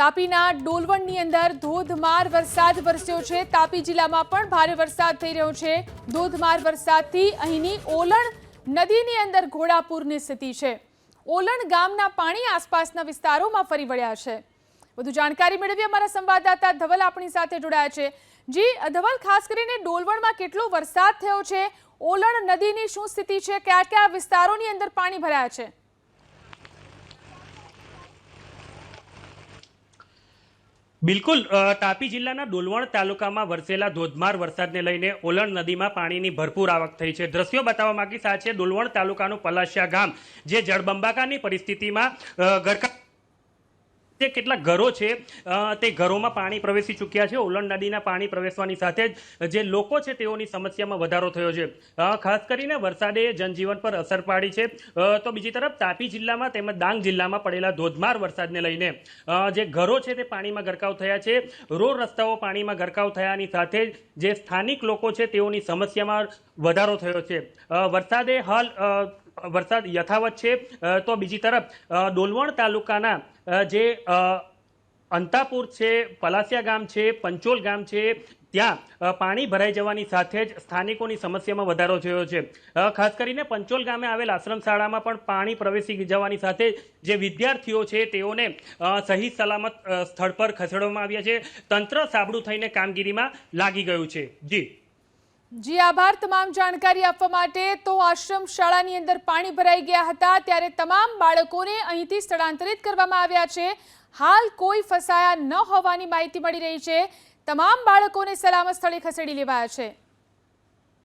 તાપીના ડોલવણની અંદર ધોધમાર વરસાદ વરસ્યો છે। તાપી જિલ્લામાં પણ ભારે વરસાદ થઈ રહ્યો છે। ધોધમાર વરસાદથી અહીંની ઓલણ નદીની અંદર ઘોડાપૂરની સ્થિતિ છે। ઓલણ ગામના પાણી આસપાસના વિસ્તારોમાં ફરી વળ્યા છે। વધુ જાણકારી મેળવી અમારા સંવાદદાતા ધવલ આપણી સાથે જોડાયા છે। જી ધવલ, ખાસ કરીને ડોલવણમાં કેટલો વરસાદ થયો છે? ઓલણ નદીની શું સ્થિતિ છે? કયા કયા વિસ્તારોની અંદર પાણી ભરાયા છે? બિલકુલ, તાપી જિલ્લાના ડોલવણ તાલુકામાં વરસેલા ધોધમાર વરસાદને લઈને ઓલણ નદીમાં પાણીની ભરપૂર આવક થઈ છે। દ્રશ્યો બતાવવા માંગીશ, આ છે ડોલવણ તાલુકાનું પલાશિયા ગામ, જે જળબંબાકારની પરિસ્થિતિમાં ગરકા કેટલાક ઘરો છે તે ઘરોમાં પાણી પ્રવેશી ચૂક્યા છે। ઓલણ નદીના પાણી પ્રવેશવાની સાથે જ જે લોકો છે તેઓની સમસ્યામાં વધારો થયો છે। ખાસ કરીને વરસાદે જનજીવન પર અસર પાડી છે। તો બીજી તરફ તાપી જિલ્લામાં તેમજ ડાંગ જિલ્લામાં પડેલા ધોધમાર વરસાદને લઈને જે ઘરો છે તે પાણીમાં ગરકાવ થયા છે। રોડ રસ્તાઓ પાણીમાં ગરકાવ થયાની સાથે જ જે સ્થાનિક લોકો છે તેઓની સમસ્યામાં વધારો થયો છે। વરસાદ યથાવત છે। તો બીજી તરફ ડોલવણ તાલુકાના જે અંતાપુર છે, પલાસિયા ગામ છે, પંચોલ ગામ છે, ત્યાં પાણી ભરાઈ જવાની સાથે જ સ્થાનિકોની સમસ્યામાં વધારો થયો છે। ખાસ કરીને પંચોલ ગામે આવેલ આશ્રમ શાળામાં પણ પાણી પ્રવેશી જવાની સાથે જે વિદ્યાર્થીઓ છે તેઓને સહી સલામત સ્થળ પર ખસેડવામાં આવ્યા છે। તંત્ર સાબડું થઈને કામગીરીમાં લાગી ગયું છે। જી આભાર તમામ જાણકારી આપવા માટે। તો આશ્રમ શાળાની અંદર પાણી ભરાઈ ગયા હતા, ત્યારે તમામ બાળકોને અહીંથી સ્થળાંતરિત કરવામાં આવ્યા છે। હાલ કોઈ ફસાયા ન હોવાની માહિતી મળી રહી છે। તમામ બાળકોને સલામત સ્થળે ખસેડી લેવાયા છે।